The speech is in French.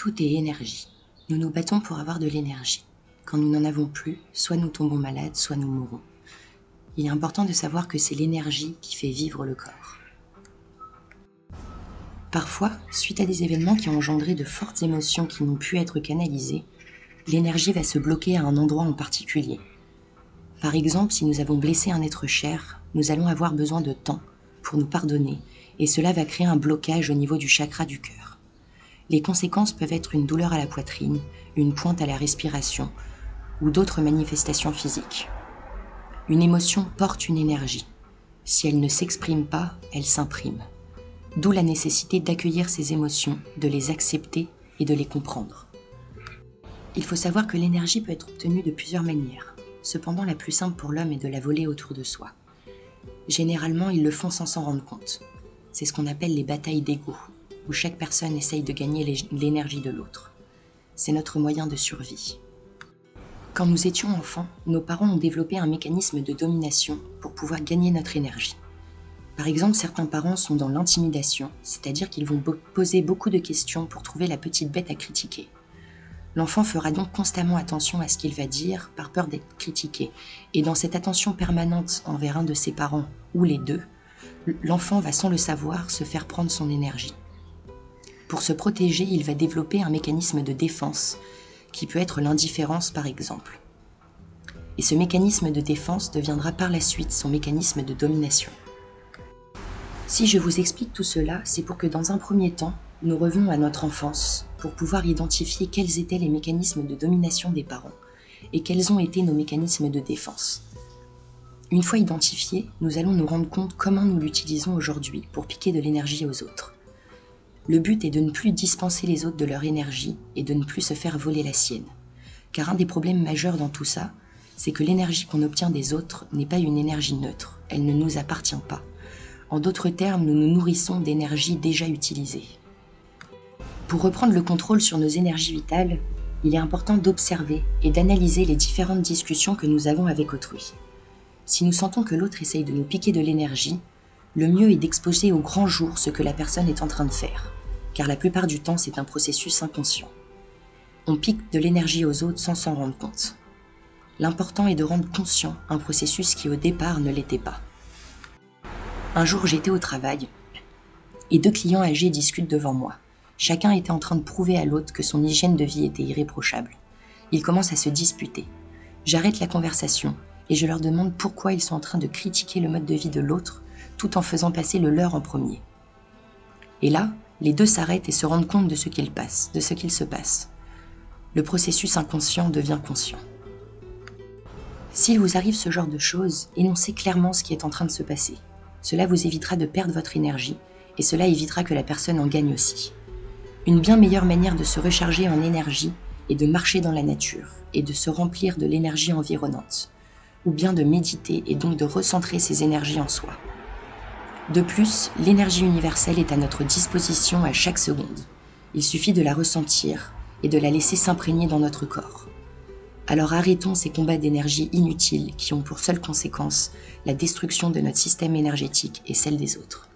Tout est énergie. Nous nous battons pour avoir de l'énergie. Quand nous n'en avons plus, soit nous tombons malades, soit nous mourons. Il est important de savoir que c'est l'énergie qui fait vivre le corps. Parfois, suite à des événements qui ont engendré de fortes émotions qui n'ont pu être canalisées, l'énergie va se bloquer à un endroit en particulier. Par exemple, si nous avons blessé un être cher, nous allons avoir besoin de temps pour nous pardonner, et cela va créer un blocage au niveau du chakra du cœur. Les conséquences peuvent être une douleur à la poitrine, une pointe à la respiration, ou d'autres manifestations physiques. Une émotion porte une énergie. Si elle ne s'exprime pas, elle s'imprime. D'où la nécessité d'accueillir ces émotions, de les accepter et de les comprendre. Il faut savoir que l'énergie peut être obtenue de plusieurs manières. Cependant, la plus simple pour l'homme est de la voler autour de soi. Généralement, ils le font sans s'en rendre compte. C'est ce qu'on appelle les batailles d'ego, où chaque personne essaye de gagner l'énergie de l'autre. C'est notre moyen de survie. Quand nous étions enfants, nos parents ont développé un mécanisme de domination pour pouvoir gagner notre énergie. Par exemple, certains parents sont dans l'intimidation, c'est-à-dire qu'ils vont poser beaucoup de questions pour trouver la petite bête à critiquer. L'enfant fera donc constamment attention à ce qu'il va dire par peur d'être critiqué. Et dans cette attention permanente envers un de ses parents ou les deux, l'enfant va sans le savoir se faire prendre son énergie. Pour se protéger, il va développer un mécanisme de défense qui peut être l'indifférence par exemple. Et ce mécanisme de défense deviendra par la suite son mécanisme de domination. Si je vous explique tout cela, c'est pour que dans un premier temps, nous revenons à notre enfance pour pouvoir identifier quels étaient les mécanismes de domination des parents et quels ont été nos mécanismes de défense. Une fois identifiés, nous allons nous rendre compte comment nous l'utilisons aujourd'hui pour piquer de l'énergie aux autres. Le but est de ne plus dispenser les autres de leur énergie et de ne plus se faire voler la sienne. Car un des problèmes majeurs dans tout ça, c'est que l'énergie qu'on obtient des autres n'est pas une énergie neutre, elle ne nous appartient pas. En d'autres termes, nous nous nourrissons d'énergie déjà utilisée. Pour reprendre le contrôle sur nos énergies vitales, il est important d'observer et d'analyser les différentes discussions que nous avons avec autrui. Si nous sentons que l'autre essaye de nous piquer de l'énergie, le mieux est d'exposer au grand jour ce que la personne est en train de faire, car la plupart du temps c'est un processus inconscient. On pique de l'énergie aux autres sans s'en rendre compte. L'important est de rendre conscient un processus qui au départ ne l'était pas. Un jour j'étais au travail et 2 clients âgés discutent devant moi. Chacun était en train de prouver à l'autre que son hygiène de vie était irréprochable. Ils commencent à se disputer. J'arrête la conversation et je leur demande pourquoi ils sont en train de critiquer le mode de vie de l'autre tout en faisant passer le leur en premier. Et là, les deux s'arrêtent et se rendent compte de ce qu'il se passe. Le processus inconscient devient conscient. S'il vous arrive ce genre de choses, énoncez clairement ce qui est en train de se passer. Cela vous évitera de perdre votre énergie et cela évitera que la personne en gagne aussi. Une bien meilleure manière de se recharger en énergie est de marcher dans la nature et de se remplir de l'énergie environnante, ou bien de méditer et donc de recentrer ses énergies en soi. De plus, l'énergie universelle est à notre disposition à chaque seconde. Il suffit de la ressentir et de la laisser s'imprégner dans notre corps. Alors arrêtons ces combats d'énergie inutiles qui ont pour seule conséquence la destruction de notre système énergétique et celle des autres.